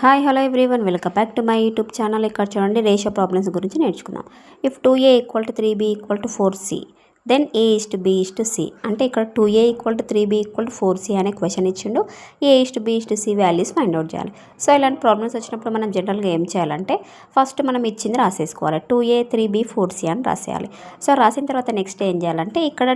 Hi hello everyone welcome back to my YouTube channel. ఇక్కడ చూడండి ratio problems గురించి నేర్చుకుందాం. If 2a = 3b = 4c then a:b:c అంటే ఇక్కడ 2a = 3b = 4c అనే క్వశ్చన్ ఇచ్చిండు. a:b:c వాల్యూస్ ఫైండ్ అవుట్ చేయాలి. సో ఇలాంటి ప్రాబ్లమ్స్ వచ్చినప్పుడు మనం జనరల్గా ఏం చేయాలంటే ఫస్ట్ మనం ఇచ్చింది రాసేసుకోవాలి. 2a 3b 4c అని రాసేయాలి. సో రాసిన తర్వాత నెక్స్ట్ ఏం చేయాలంటే ఇక్కడ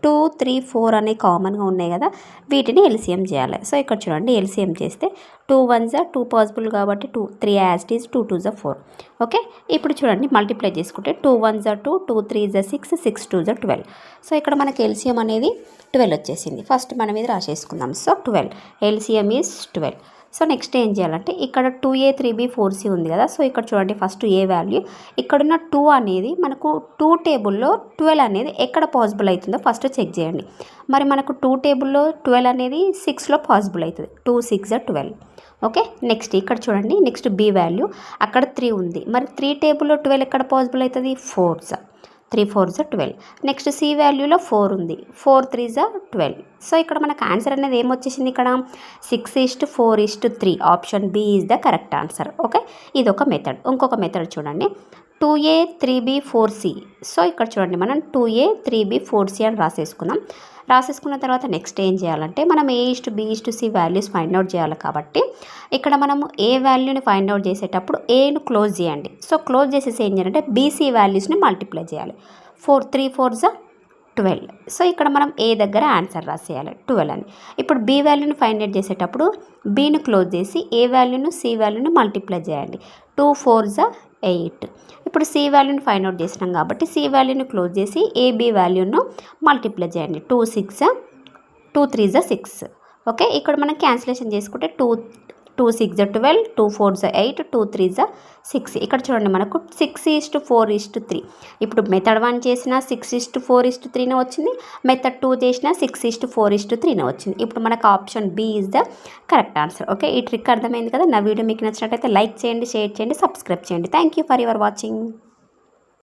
2 3 4 అనే కామన్గా ఉన్నాయి కదా, వీటిని ఎల్సిఎం చేయాలి. సో ఇక్కడ చూడండి ఎల్సిఎం చేస్తే 2 1s 2 పాసిబుల్ కాబట్టి 2 3 as it is 2 2s 4. Okay, ఇప్పుడు చూడండి మల్టిప్లై చేసుకుంటే 2 1s 2 2 3s 6 6 2s 12. సో ఇక్కడ మనకి ఎల్సిఎం అనేది 12 వచ్చేసింది. ఫస్ట్ మనం ఇది రాసేసుకుందాం. So 12 LCM is 12. So next ఏం చేయాలంటే ఇక్కడ 2a 3b 4c ఉంది కదా. సో ఇక్కడ చూడండి ఫస్ట్ ఏ వాల్యూ ఇక్కడున్న 2 అనేది మనకు 2 టేబుల్లో 12 అనేది ఎక్కడ పాసిబుల్ అవుతుందో ఫస్ట్ చెక్ చేయండి. మరి మనకు 2 టేబుల్లో 12 అనేది 6లో పాసిబుల్ అవుతుంది. 2 6 12. ఓకే, నెక్స్ట్ ఇక్కడ చూడండి నెక్స్ట్ బి వాల్యూ అక్కడ 3 ఉంది. మరి 3 టేబుల్లో 12 ఎక్కడ పాసిబుల్ అవుతుంది? 4s 3 4s 12. నెక్స్ట్ సి వాల్యూలో 4 ఉంది. 4 3s 12. సో ఇక్కడ మనకు ఆన్సర్ అనేది ఏమొచ్చేసింది? ఇక్కడ 6:4:3 option B is the correct answer. Okay, ఇది ఒక మెథడ్. ఇంకొక మెథడ్ చూడండి 2a 3b 4c. సో ఇక్కడ చూడండి మనం 2a 3b 4c అని రాసేసుకున్న తర్వాత నెక్స్ట్ ఏం చేయాలంటే మనం a:b:c వాల్యూస్ ఫైండ్ అవుట్ చేయాలి. కాబట్టి ఇక్కడ మనము ఏ వాల్యూని ఫైండ్ అవుట్ చేసేటప్పుడు ఏను క్లోజ్ చేయండి. సో క్లోజ్ చేసేసి ఏం చేయాలంటే బీసీ వాల్యూస్ని మల్టిప్లై చేయాలి. 4 3 4s 12. సో ఇక్కడ మనం ఏ దగ్గర ఆన్సర్ రాసేయాలి 12 అని. ఇప్పుడు బి వాల్యూని ఫైండ్ అవుట్ చేసేటప్పుడు బీని క్లోజ్ చేసి ఏ వాల్యూను సి వాల్యూని మల్టిప్లై చేయండి. 2 4s 8. ఇప్పుడు సి వాల్యూని ఫైండ్ అవుట్ చేసినాం కాబట్టి సి వాల్యూని క్లోజ్ చేసి ఏబి వాల్యూను మల్టిప్లై చేయండి. 2 6 2 3s 6. ఓకే, ఇక్కడ మనం క్యాన్సిలేషన్ చేసుకుంటే 2 6 12 2 4s 8 2 3s 6. ఇక్కడ చూడండి మనకు 6:4:3. ఇప్పుడు మెథడ్ 1 చేసిన 6:4:3 వచ్చింది. మెథడ్ 2 చేసిన 6:4:3 వచ్చింది. ఇప్పుడు మనకు option B is the correct answer. Okay, ఈ ట్రిక్ అర్థమైంది కదా. నా వీడియో మీకు నచ్చినట్లయితే లైక్ చేయండి, షేర్ చేయండి, సబ్స్క్రైబ్ చేయండి. Thank you for your watching.